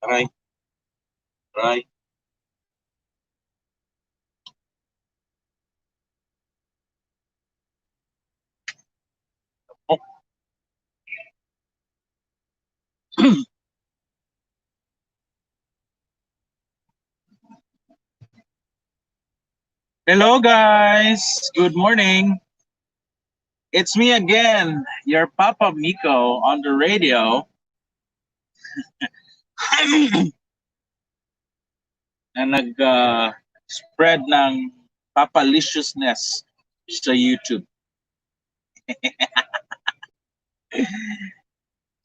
Try. Try. Oh. Hello, guys. Good morning. It's me again, your Papa Miko on the radio. Na nag-spread ng papaliciousness sa YouTube.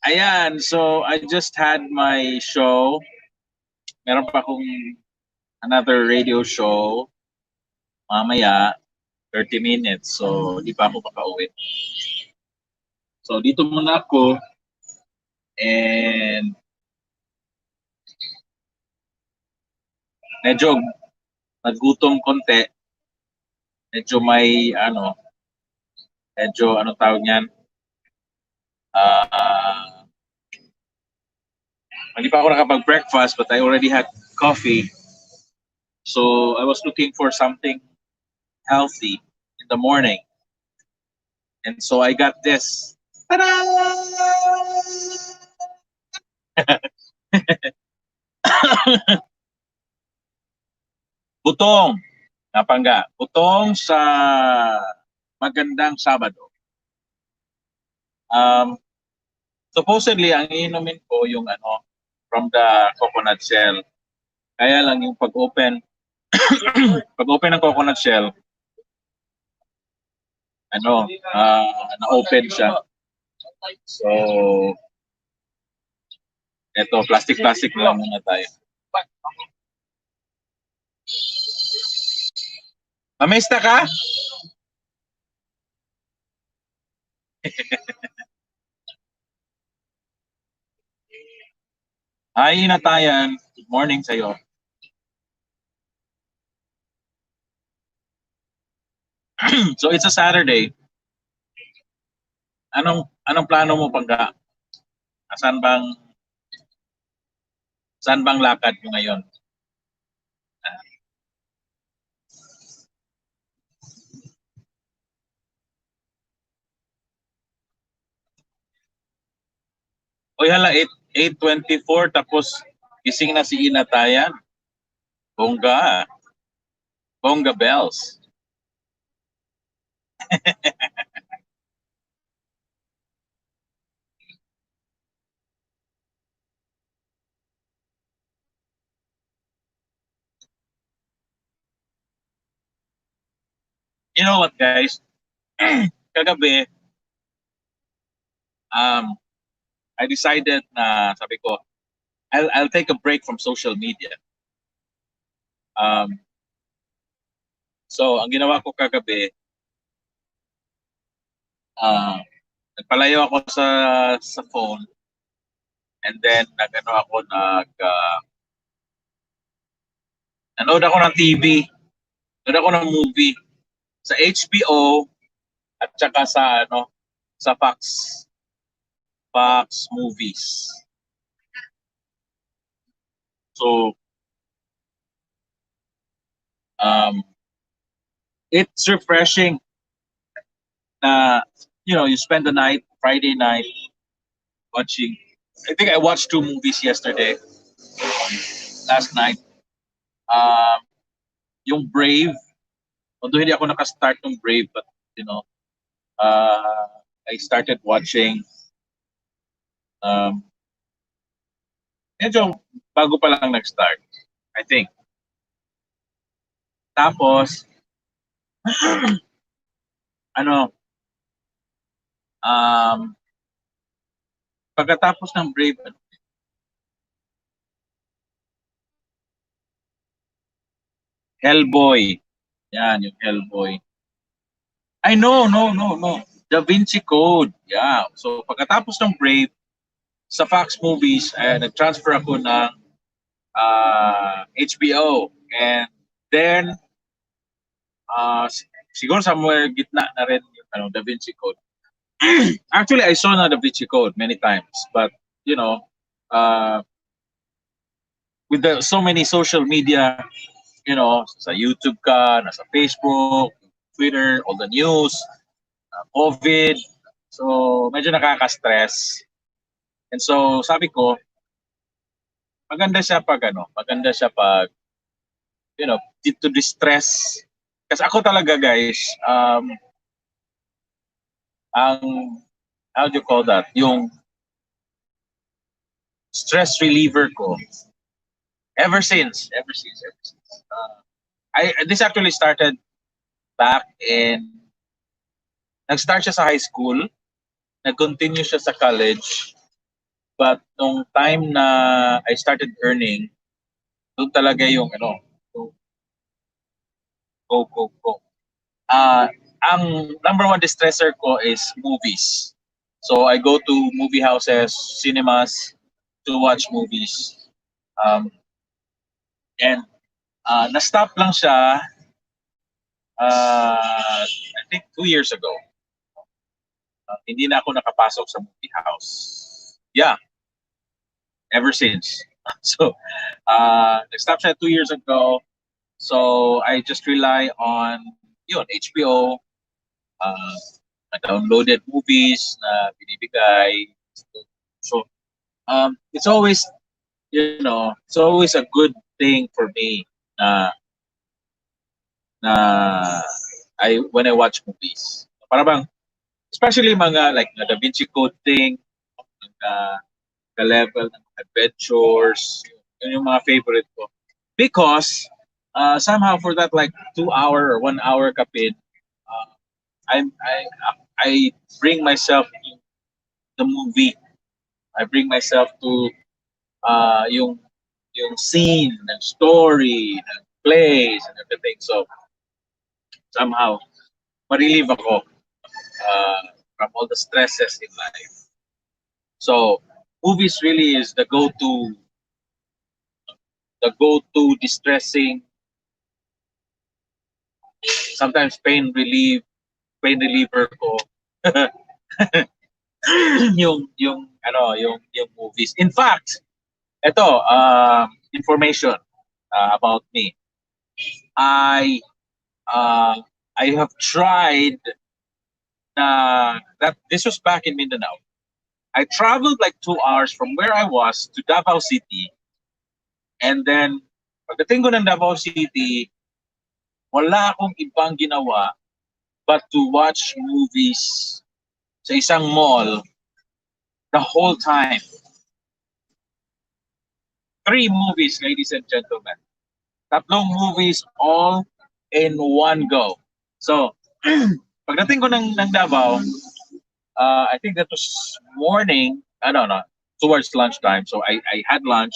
Ayan, so I just had my show. Meron pa akong another radio show mamaya, 30 minutes. So, di pa ako makauwi. So, dito muna ako. And medyo nagutom konti. Medyo may medyo anong tawag niyan? Hindi pa ako nakapag-breakfast but I already had coffee. So I was looking for something healthy in the morning. And so I got this. Ta-da! Butong. Napangga. Butong sa Magandang Sabado. Supposedly, ang iinumin ko yung from the coconut shell. Kaya lang yung pag-open ng coconut shell, na-open siya. So, eto, plastic lang muna tayo. Mamesta ka? Hi, Natayan. Good morning sa'yo. So it's a Saturday. Anong plano mo pagka? Saan bang lakad mo ngayon? Oy hala, 8:24 tapos gising na si Inatayan. Bongga. Bongga bells. You know what, guys? Kagabi, I decided na sabi ko, I'll take a break from social media. So, ang ginawa ko kagabi, nagpalayo ako sa phone, and then nanood ako ng TV, nanood ako ng movie sa HBO at saka sa Fox Movies. So, it's refreshing na, you spend the night, Friday night, watching. I think I watched 2 movies yesterday, last night. Yung Brave, although hindi ako nakastart ng Brave, but, I started watching, medyo bago pa lang nag-start, I think. Tapos, pagkatapos ng Brave, Hellboy. Yan, yung Hellboy. Ay, no. Da Vinci Code. Yeah. So, pagkatapos ng Brave, sa Fox Movies, nag-transfer ako ng HBO. And then, siguro somewhere gitna na rin yung Da Vinci Code. Actually, I saw na Da Vinci Code many times. But, with the so many social media, sa YouTube ka, nasa Facebook, Twitter, all the news, COVID. So, medyo nakaka-stress. And so, sabi ko, maganda siya pag, to distress. Kasi ako talaga, guys, ang, how do you call that? Yung stress reliever ko, ever since. This actually started back nag-start siya sa high school, nag-continue siya sa college, but nung time na I started earning, doon talaga yung, yung go. Ang number one distressor ko is movies. So I go to movie houses, cinemas to watch movies. And na-stop lang siya I think 2 years ago. Hindi na ako nakapasok sa movie house. Yeah, ever since. So, nag-stop siya 2 years ago. So, I just rely on HBO, downloaded movies na binibigay. So, it's always, it's always a good thing for me na when I watch movies. Para bang, especially mga like the Da Vinci Code thing, the level ng adventures, yun yung mga favorite ko. Because somehow for that like 2 hour or 1 hour kapid, I bring myself to the movie. I bring myself to yung scene, ng story, ng plays, and everything. So somehow ma-relieve ako from all the stresses in life. So movies really is the go-to distressing, sometimes pain reliever ko. yung movies. In fact, ito information about me. I have tried that this was back in Mindanao. I traveled like 2 hours from where I was to Davao City. And then, pagdating ko ng Davao City, wala akong ibang ginawa but to watch movies sa isang mall the whole time. 3 movies, ladies and gentlemen. 3 movies all in one go. So, pagdating ko ng Davao, I think that was morning, I don't know, towards lunchtime. So I had lunch,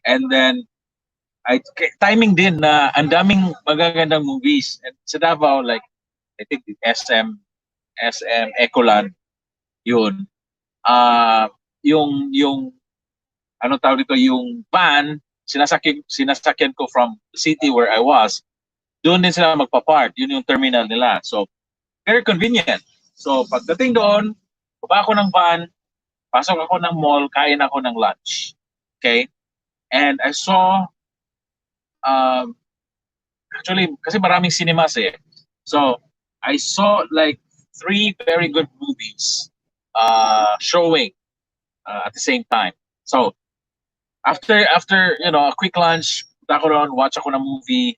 and then timing din na ang daming magagandang movies. And sa Davao, like, I think SM Ecoland, yun. Yung ano tawag dito, yung van, sinasakyan ko from the city where I was, doon din sila magpa-park. Yun yung terminal nila. So, very convenient. So, pagdating doon, baba ako ng van, pasok ako ng mall, kain ako ng lunch. Okay? And I saw, actually, kasi maraming cinemas eh. So, I saw like 3 very good movies showing at the same time. So, after a quick lunch, punta ako ron, watch ako ng movie,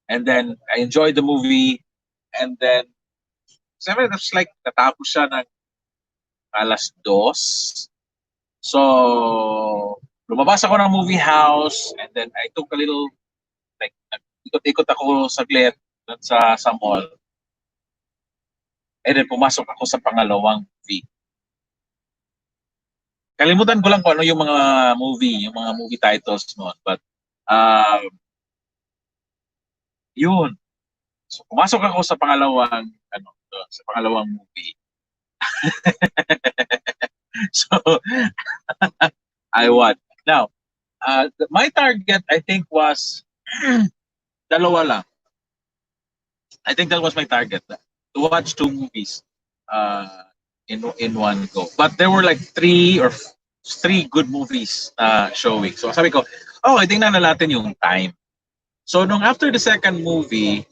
and then I enjoyed the movie, and then sabi, that's like natapos siya ng 2:00. So lumabas ako ng movie house, and then I took a little, like, ikot-ikot ako saglit sa mall, and then pumasok ako sa pangalawang movie. Kalimutan ko lang kung ano yung mga movie titles noon, but yun. So pumasok ako sa pangalawang movie. So I won. Now, my target I think was dalawa lang. I think that was my target, to watch 2 movies in one go. But there were like 3 or three good movies na showing. So sabi ko, oh, tingnan na natin yung time. So nung after the second movie,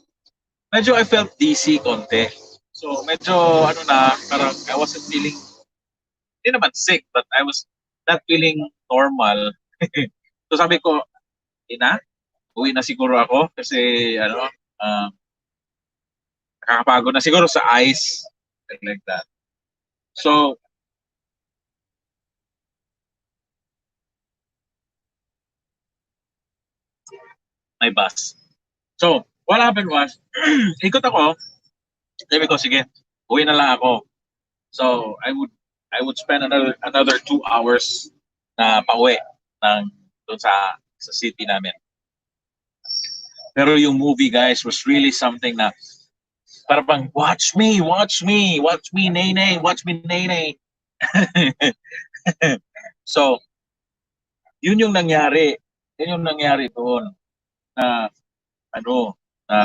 medyo I felt dizzy konti. So medyo ano na, parang I wasn't feeling, hindi naman sick, but I was not feeling normal. So sabi ko, ina, uwi na siguro ako kasi ano, nakakapagod na siguro sa eyes, like that. So my bus. So what happened was, ikot ako, sabi ko, sige, uwi na lang ako. So I would spend another 2 hours na pauwi ng doon sa city namin. Pero yung movie, guys, was really something na parang watch me, watch me, watch me, Nene, watch me, Nene. So, yun yung nangyari. Yun yung nangyari doon na ano, na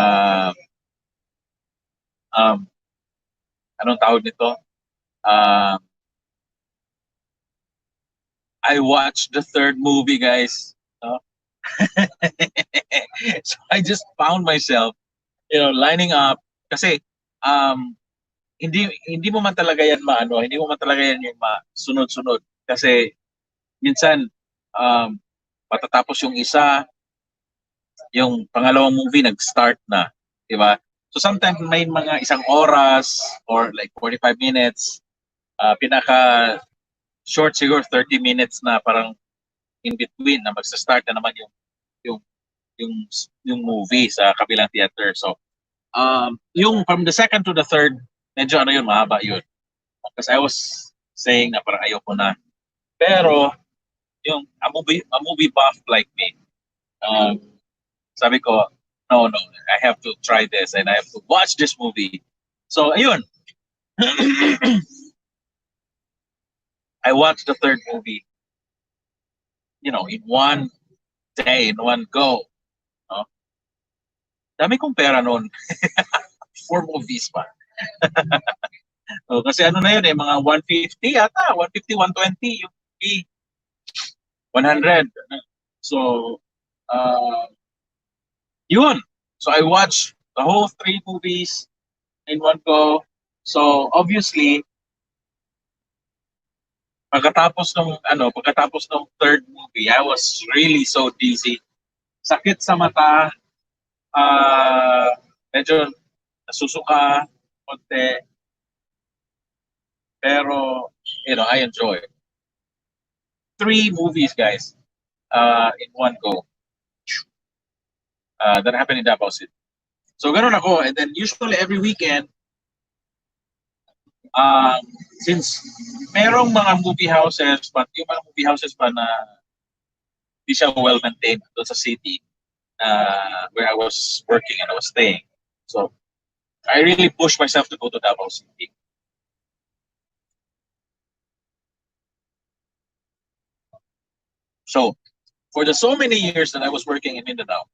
um, anong tawag nito? Uh, I watched the third movie, guys. No? So I just found myself, lining up kasi um, hindi mo man talaga yan maano, hindi mo man talaga yan yung sunod-sunod kasi minsan um, matatapos yung isa, yung pangalawang movie nag-start na, di ba? So sometimes may mga isang oras or like 45 minutes, pinaka short siguro 30 minutes na parang in between na magsa-start na naman yung yung yung movie sa kabilang theater. So yung from the second to the third, medyo ano yun, mahaba yun. Because I was saying na parang ayoko na. Pero yung a movie buff like me, um, sabi ko, no, no, I have to try this and I have to watch this movie. So ayun, I watched the third movie, in one day, in one go. No? Dami kong pera noon. 4 movies pa. So, kasi ano na yun mga 150 yata, 150, 120 yung movie. 100. So, yun. So, I watched the whole 3 movies in one go. So, obviously, pagkatapos ng third movie, I was really so dizzy. Sakit sa mata, medyo nasusuka konti, pero I enjoy 3 movies, guys, in one go. That happened in Davao City. So ganun ako, and then usually every weekend, since merong mga movie houses, but yung mga movie houses pa na hindi siya well maintained doon sa city where I was working and I was staying. So I really pushed myself to go to Davao City. So for the so many years that I was working in Mindanao,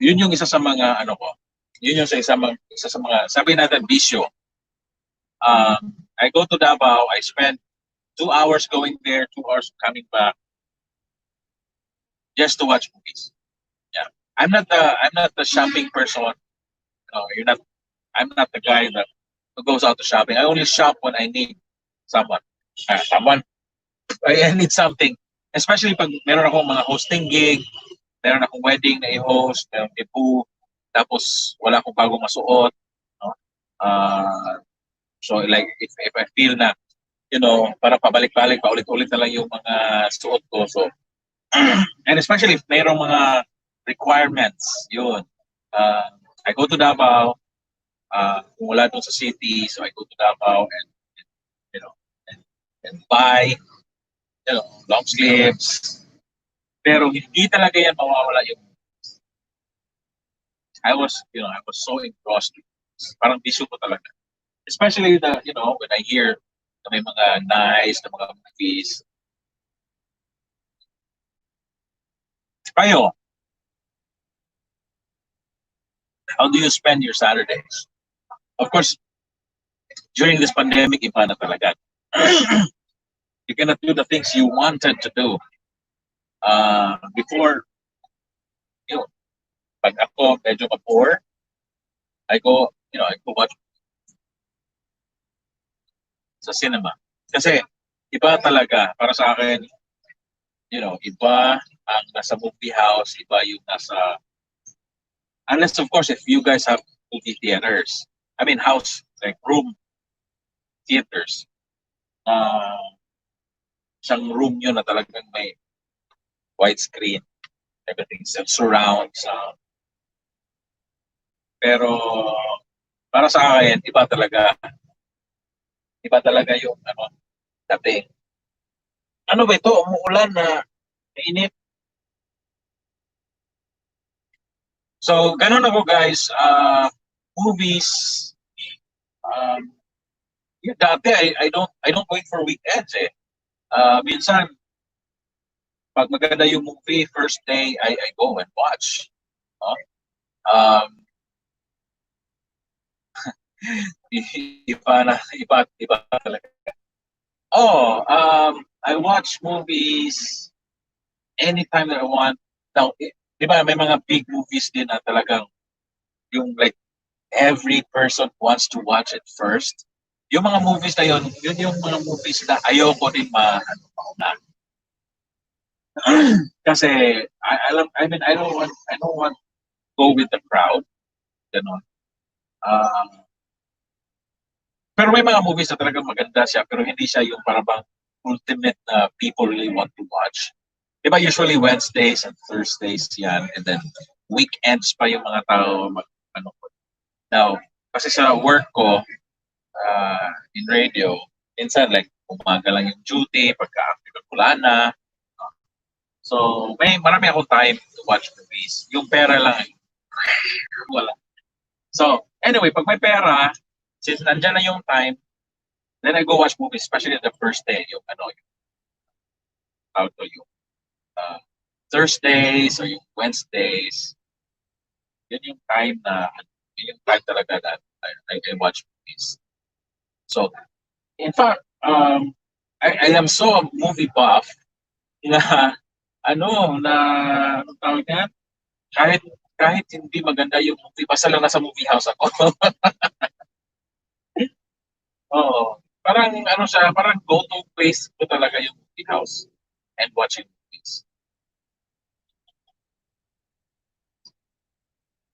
yun yung isa sa mga yun yung isa sa mga sabi natin bisyo. I go to Davao, I spend 2 hours going there, 2 hours coming back, just to watch movies. Yeah, I'm not the shopping person. No, you're not. I'm not the guy that who goes out to shopping. I only shop when I need someone. Someone. I need something. Especially pag meron akong mga hosting gig, meron akong wedding na i-host, meron debut, tapos wala akong bagong masuot. No? So like if I feel na, para pabalik-balik, paulit-ulit na lang yung mga suot ko. So, and especially if mayroong mga requirements, yun. I go to Davao, kung wala doon sa city, so I go to Davao and and buy, long sleeves. Pero hindi talaga yan mawawala yung I was so engrossed. Parang bisyo ko talaga. Especially when I hear na may mga nice na mga movies. Kayo, how do you spend your Saturdays? Of course, during this pandemic, iba na talaga. You cannot do the things you wanted to do. Before, you know, pag ako medyo ma-bore, I go watch sa cinema. Kasi, iba talaga, para sa akin, iba ang nasa movie house, iba yung nasa, unless of course, if you guys have movie theaters, I mean house, like room theaters, isang room yun na talagang may widescreen, everything surround sound. Pero, para sa akin, iba talaga yung, dati. Ano ba ito? Umuulan na mainit. So, ganun ako guys. Movies. Dati, I don't wait for weekends eh. Minsan, pag maganda yung movie, first day, I go and watch. Um, iba talaga. Oh, I watch movies anytime that I want. Now, di ba, may mga big movies din na talagang yung like every person wants to watch it first. Yung mga movies na yun yung mga movies na ayoko din mauna. Kasi I don't want to go with the crowd. Ganon. Pero may mga movies na talagang maganda siya pero hindi siya yung parang ultimate na people really want to watch. Diba usually Wednesdays and Thursdays yan and then weekends pa yung mga tao Now, kasi sa work ko in radio, minsan like umaga lang yung duty, pagka-after wala na. So, marami akong time to watch movies. Yung pera lang, wala. So, anyway, pag may pera, since nandyan na yung time, then I go watch movies, especially the first day, yung Thursdays or yung Wednesdays. Yun yung time talaga that I watch movies. So, in fact, I am so movie buff na tawag niya, kahit hindi maganda yung movie, basta lang nasa movie house ako. Oo. Parang go-to place ko talaga yung movie house and watching movies.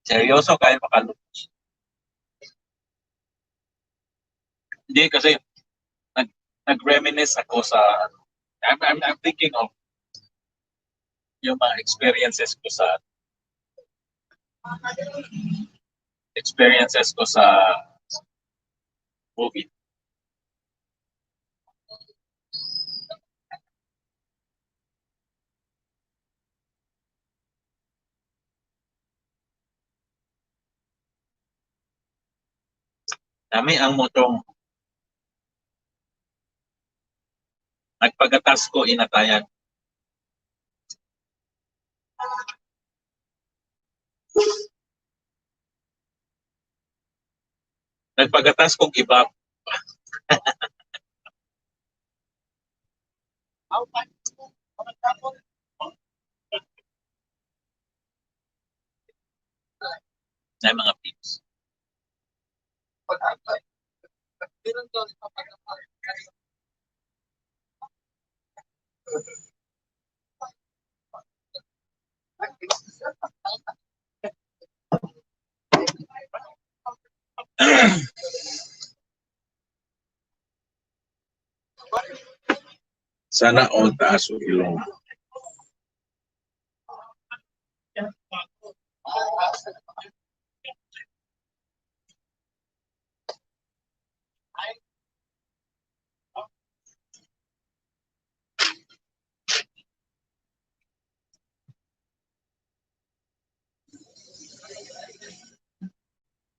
Seryoso, kahit makalungkot. Hindi, kasi nag-reminisce ako sa, I'm thinking of yung mga experiences ko sa movie. Nami ang motong nagpagatas ko inatayan. Nagpagatas kong iba. Sa mga tips. Sana all taas o ilong.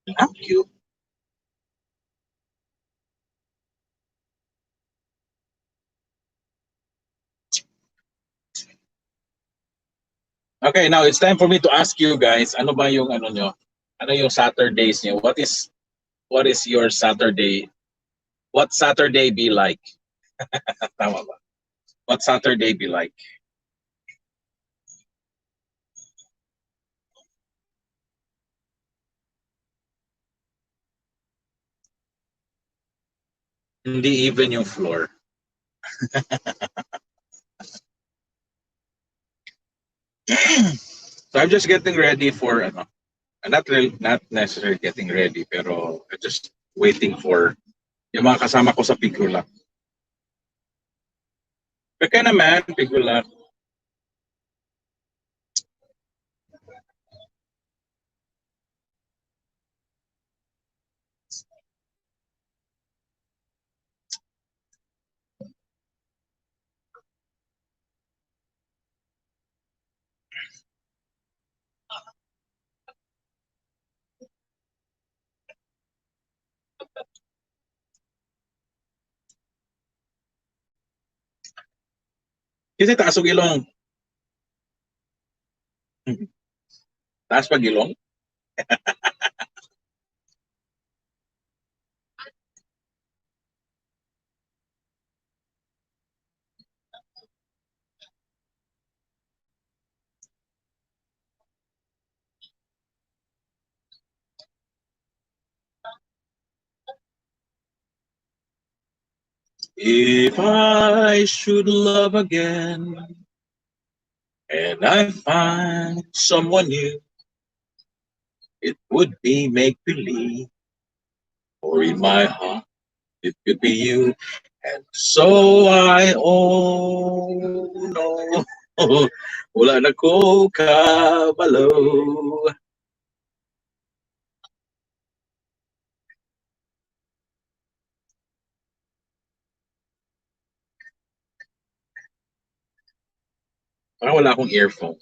Thank you. Okay, now it's time for me to ask you guys, ano ba yung nyo? Ano yung Saturdays nyo? What is your Saturday? What Saturday be like? Tama ba? What Saturday be like? Hindi even yung floor. So I'm just getting ready for ano, not necessarily getting ready, pero I'm just waiting for yung mga kasama ko sa Pigula. Pagka naman, Pigula, kasi taas og ilong. Taas pag ilong. If I should love again and I find someone new, it would be make believe, or in my heart, it could be you. And so I oh no, wala na ko kabalo. Parang wala akong earphones.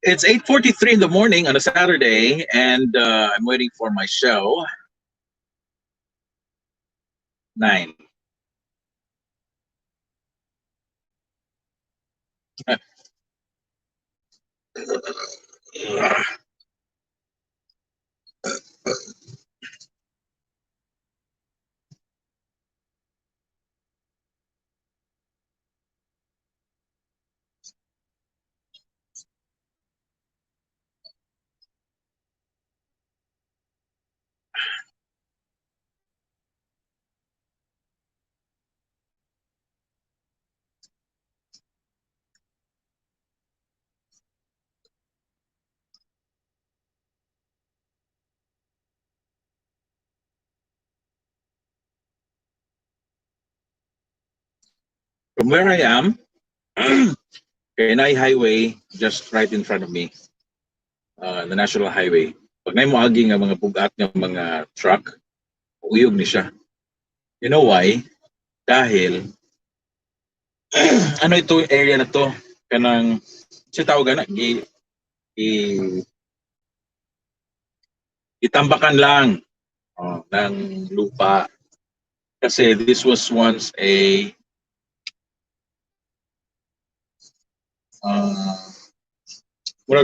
It's 8:43 in the morning on a Saturday, and I'm waiting for my show. 9. From where I am, Kenai Highway, just right in front of me, the National Highway. Pag may moagi nga mga bugat ng mga truck, uyog ni siya. You know why? Dahil, ano ito area na to? Kanang, si tawag na, i, itambakan lang ng lupa. Kasi this was once a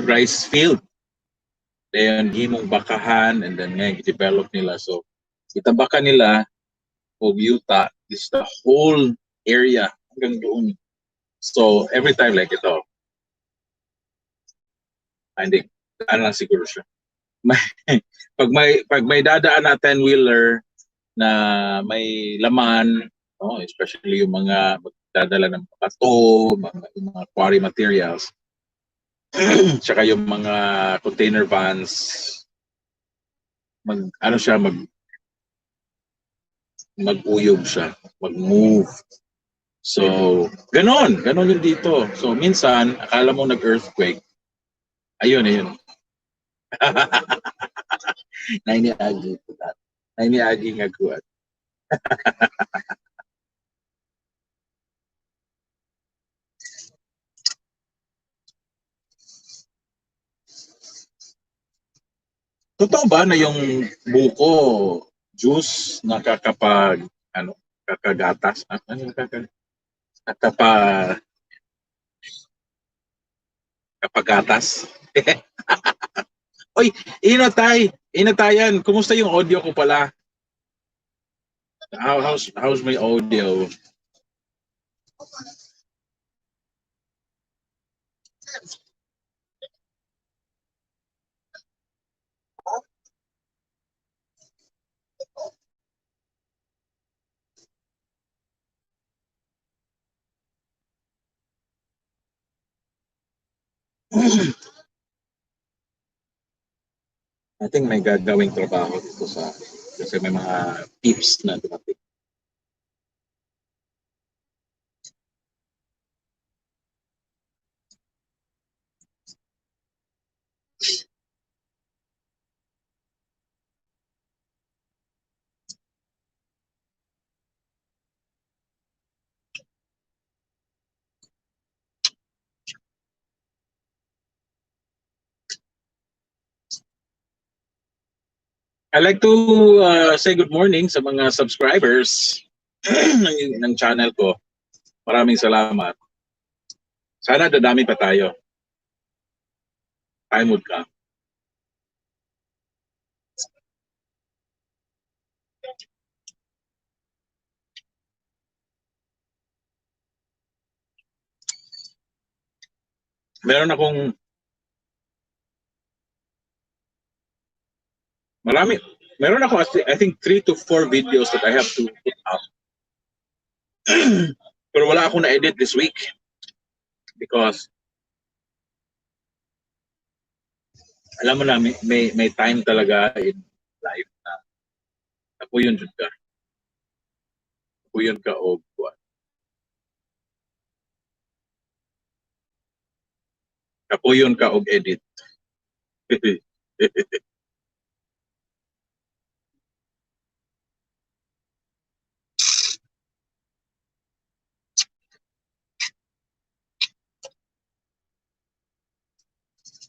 rice field. Then himong bakahan and then ngayon i-develop nila. So itambakan nila o yuta is the whole area hanggang doon. So every time like ito, hindi, ano lang siguro siya. May, pag may dadaan na 10-wheeler na may laman, especially yung mga magdadala ng bato, mga quarry materials, tsaka yung mga container vans, mag-uyog siya, mag-move. So, ganon yung dito. So, minsan, akala mo nag-earthquake. Ayun. Nainiagi po that. Nainiagi nga kuat. Totoo ba na yung buko juice nakakapag kakagatas? Nakapa kapagatas? Oy, Inatayan, kumusta yung audio ko pala? How's my audio? I think may gagawing trabaho dito sa kasi may mga tips na dumating. I like to say good morning sa mga subscribers ng channel ko. Maraming salamat. Sana dadami pa tayo. Time mood ka. Meron akong marami. Meron ako I think 3 to 4 videos that I have to put up. Pero wala akong na-edit this week because alam mo na may time talaga in life na kapuyon jud ka. Kapuyon ka o kuwan. Kapuyon ka og edit.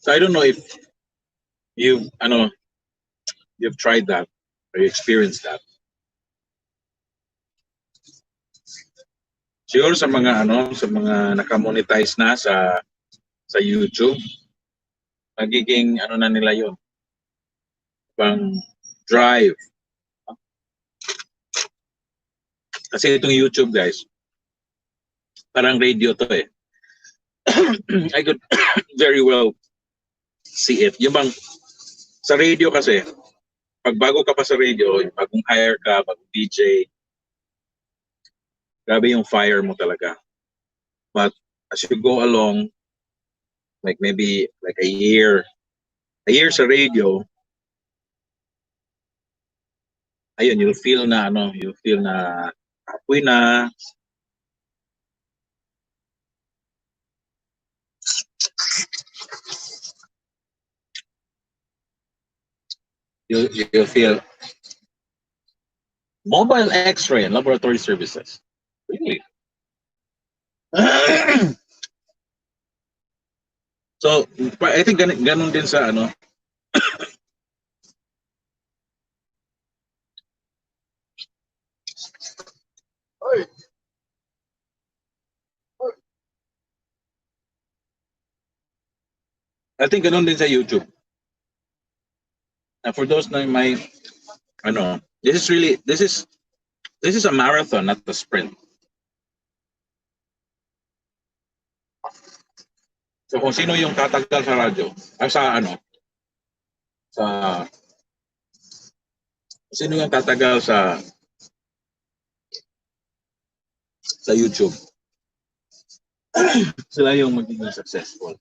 So I don't know if you've tried that or you experienced that. Siguro sa mga naka-monetize na sa YouTube, nagiging na nila 'yon. Pang drive. Kasi itong YouTube, guys, parang radio to eh. I could very well see it. Yung bang sa radio kasi, pag bago ka pa sa radio, bagong hire ka, bagong DJ, grabe yung fire mo talaga. But as you go along, like maybe like a year sa radio, ayun, you'll feel na apoy na. You'll feel mobile X-ray and laboratory services. Really? So, I think ganun din sa I think ganun din sa YouTube. For those na may this is a marathon, not a sprint. So kung sino yung tatagal sa radyo, sino yung tatagal sa YouTube, sila yung magiging successful.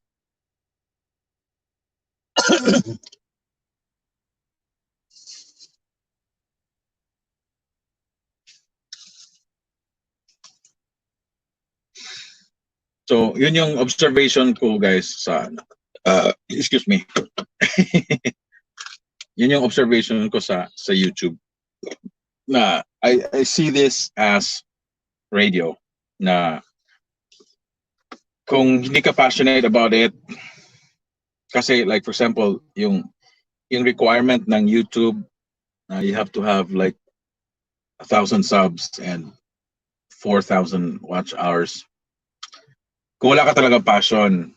So, yun yung observation ko, guys, sa excuse me. Yun yung observation ko sa YouTube. Na I see this as radio na kung hindi ka passionate about it, kasi like for example, yung requirement ng YouTube, you have to have like 1,000 subs and 4,000 watch hours. Kung wala ka talaga passion,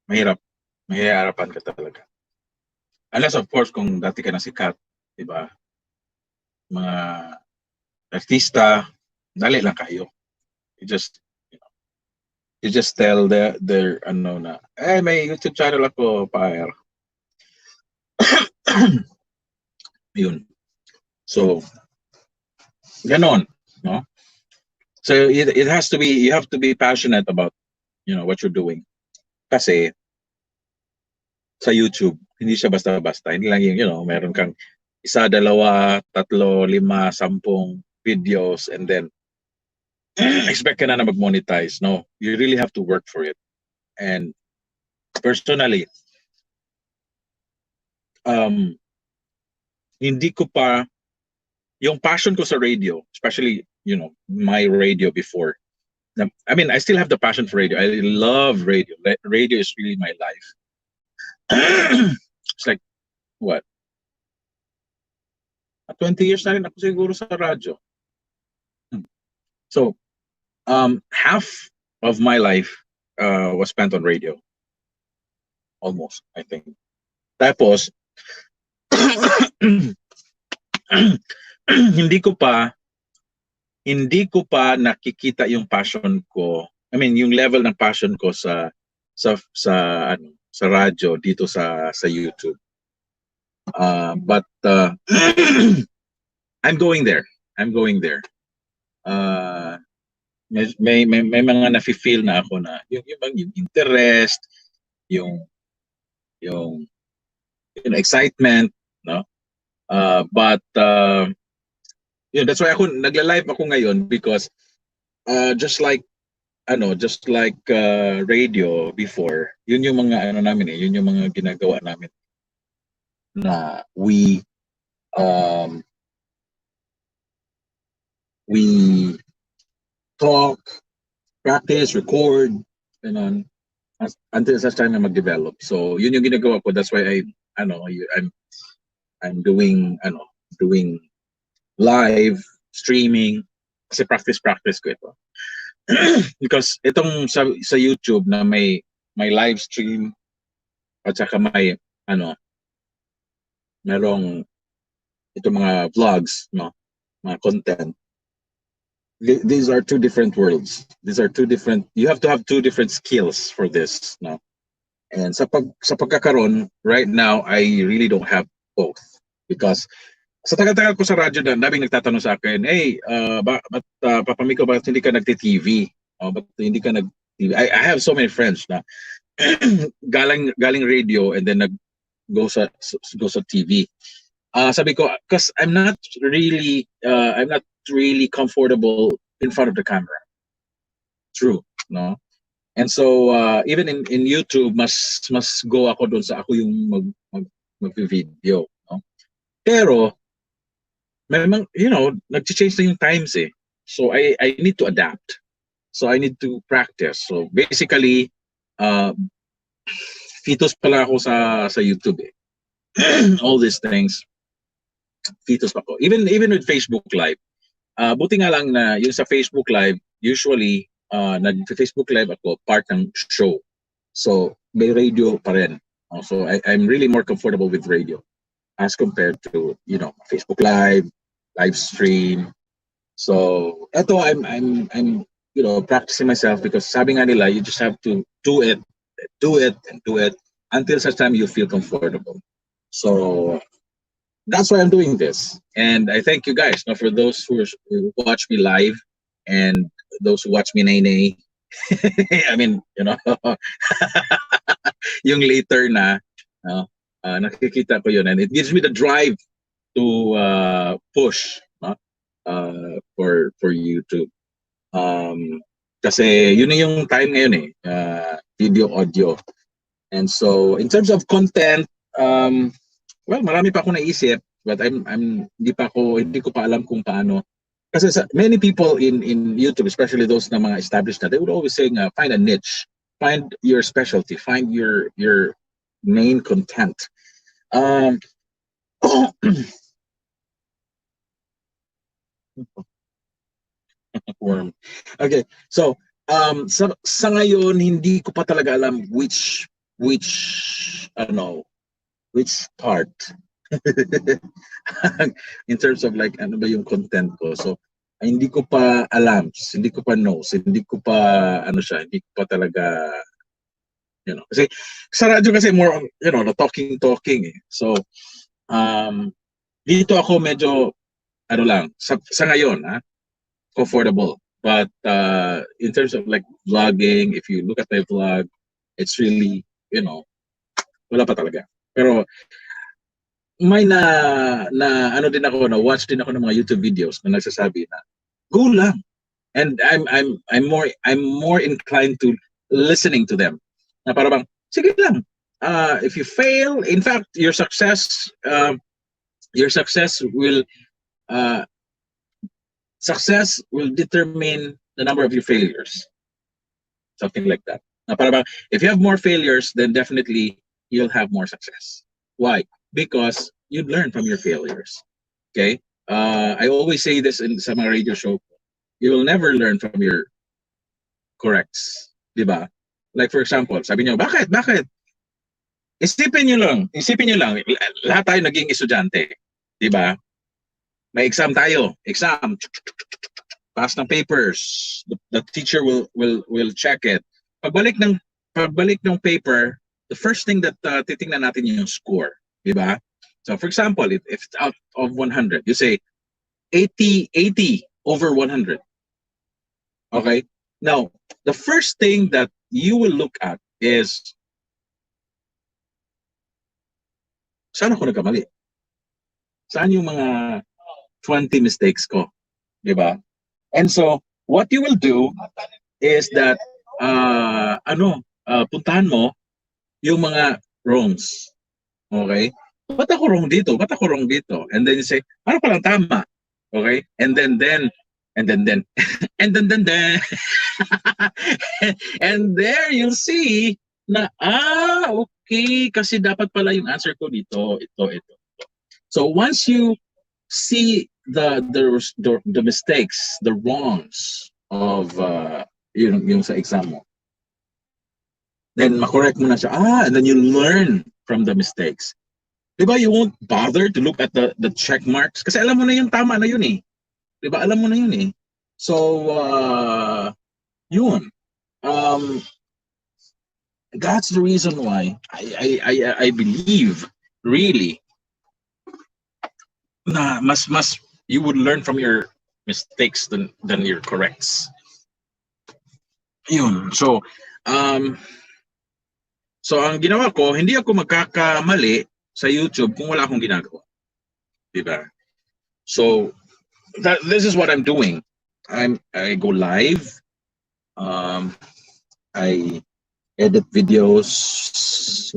mahirap. mahihirapan ka talaga. Unless of course kung dati ka na sikat, di ba? Mga artista, dali lang kayo. You just you just tell their ano na, may YouTube channel ako, fire. Yun. So, ganon, no? So it has to be, you have to be passionate about, what you're doing. Kasi sa YouTube, hindi siya basta-basta. Hindi lang yung, meron kang isa, dalawa, tatlo, lima, 10 videos and then expect ka na mag-monetize. No, you really have to work for it. And personally, hindi ko pa, yung passion ko sa radio, especially, my radio before. I mean, I still have the passion for radio. I love radio. Radio is really my life. It's like, what? 20 years na rin ako siguro sa radyo. So, half of my life was spent on radio. Almost, I think. Tapos, hindi ko nakikita yung passion ko. I mean, yung level ng passion ko sa radyo dito sa YouTube. But I'm going there. May mga nafi-feel na ako na yung interest, yung excitement, no? But that's why ako nagla-live ako ngayon because just like radio before, yun yung mga yun yung mga ginagawa namin na we talk, practice, record, until such time na mag-develop. So yun yung ginagawa ko. That's why I'm doing live streaming kasi practice ko ito. Because itong sa YouTube na may live stream at saka may merong itong mga vlogs, no, mga content. These are two different worlds. These are two different. You have to have two different skills for this, no. And sa pagkakaroon right now, I really don't have both because sa tagal-tagal ko sa radyo na daming nagtatanong sa akin, hey, Papa Miko, bakit hindi ka nagti-TV? Ba't hindi ka nag-TV? I have so many friends na galing radio and then go sa TV. Sabi ko, because I'm not really comfortable in front of the camera. True, no? And so even in YouTube, mas go ako doon sa ako yung mag-video, no? Pero nag-change na yung times eh. So I need to adapt. So I need to practice. So basically, fetus pala ako sa YouTube eh. All these things, fetus pa ko. Even with Facebook Live. Buti nga lang na yung sa Facebook Live, usually, nag-Facebook Live ako, part ng show. So may radio pa rin. So I'm really more comfortable with radio as compared to, Facebook Live stream. So eto I'm practicing myself because sabi nga nila, you just have to do it until such time you feel comfortable. So that's why I'm doing this. And I thank you guys for those who watch me live and those who watch me nay. I mean, yung later na, nakikita ko yun and it gives me the drive to push for YouTube. Kasi yun na yung time ngayon video, audio. And so in terms of content, well, marami pa ako naisip, but hindi ko pa alam kung paano. Kasi many people in YouTube, especially those na mga established na, they would always say, find a niche, find your specialty, find your main content. Worm. Okay, so sa ngayon hindi ko pa talaga alam which which which part in terms of like ano ba yung content ko. So hindi ko pa alam, hindi ko pa knows, hindi ko pa ano siya, hindi ko pa talaga kasi sa radyo kasi more on the talking eh. So dito ako medyo ano lang sa ngayon comfortable. But in terms of like vlogging, if you look at my vlog, it's really wala pa talaga. Pero may na ano din ako, na watch din ako ng mga YouTube videos na nagsasabi na go lang. And I'm more inclined to listening to them. Na para bang sige lang. If you fail, in fact, your success will determine the number of your failures. Something like that. Na para bang if you have more failures, then definitely you'll have more success. Why? Because you learn from your failures. Okay? I always say this in sa mga radio show. You will never learn from your corrects. Diba? Like for example, sabi niyo, bakit? Isipin niyo lang. Lahat tayo naging estudyante. Diba? May exam tayo. Exam. Pass ng papers. The teacher will check it. Pagbalik ng paper, the first thing that titingnan natin yung score. Diba? So for example, if it's out of 100, you say 80 over 100. Okay? Now, the first thing that you will look at is saan ako nagkamali? Saan yung mga 20 mistakes ko? Diba? And so, what you will do is that puntahan mo yung mga wrongs. Okay? Ba't ako wrong dito? And then you say, ano palang tama? Okay? And then and there you'll see na okay, kasi dapat pala yung answer ko dito, ito. So once you see the mistakes, the wrongs of yung sa exam mo, then makorek mo na siya. And then you learn from the mistakes. Diba, you won't bother to look at the check marks kasi alam mo na yung tama na yun eh. Diba, alam mo na yun eh. So yun. That's the reason why I believe really na mas you would learn from your mistakes than your corrects. Yun. So ang ginawa ko, hindi ako magkakamali sa YouTube kung wala akong ginagawa. Diba? So this is what I'm doing. I go live. I edit videos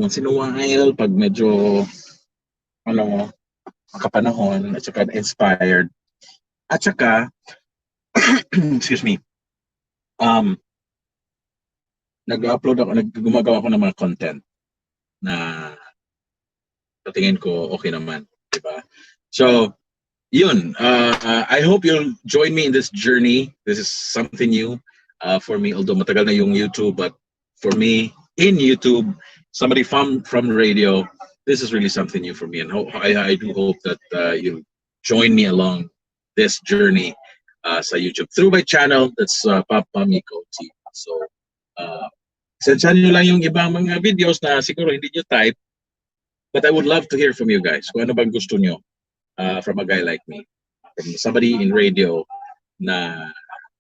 once in a while pag medyo makapanahon at saka inspired. At saka excuse me. Gumagawa ako ng mga content na tingin ko okay naman, diba? So, yun. I hope you'll join me in this journey. This is something new for me, although matagal na yung YouTube, but for me, in YouTube, somebody from radio, this is really something new for me. And I do hope that you'll join me along this journey sa YouTube through my channel. That's Papa Miko TV. So, sensyahan nyo lang yung ibang mga videos na siguro hindi nyo type. But I would love to hear from you guys. Kung ano bang gusto nyo from a guy like me. From somebody in radio na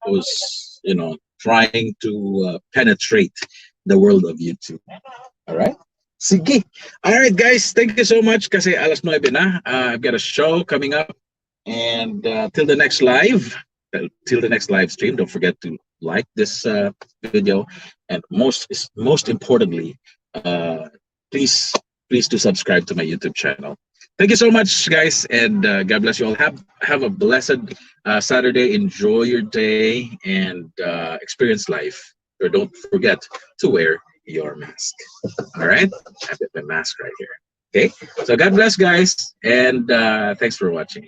who's, trying to penetrate the world of YouTube. Alright? Sige. Alright guys, thank you so much kasi 9:00 na. I've got a show coming up. And till the next live stream, don't forget to like this video. And most importantly, please do subscribe to my YouTube channel. Thank you so much, guys, and God bless you all. Have a blessed Saturday. Enjoy your day and experience life. Or don't forget to wear your mask. All right, I've got my mask right here. Okay, so God bless, guys, and thanks for watching.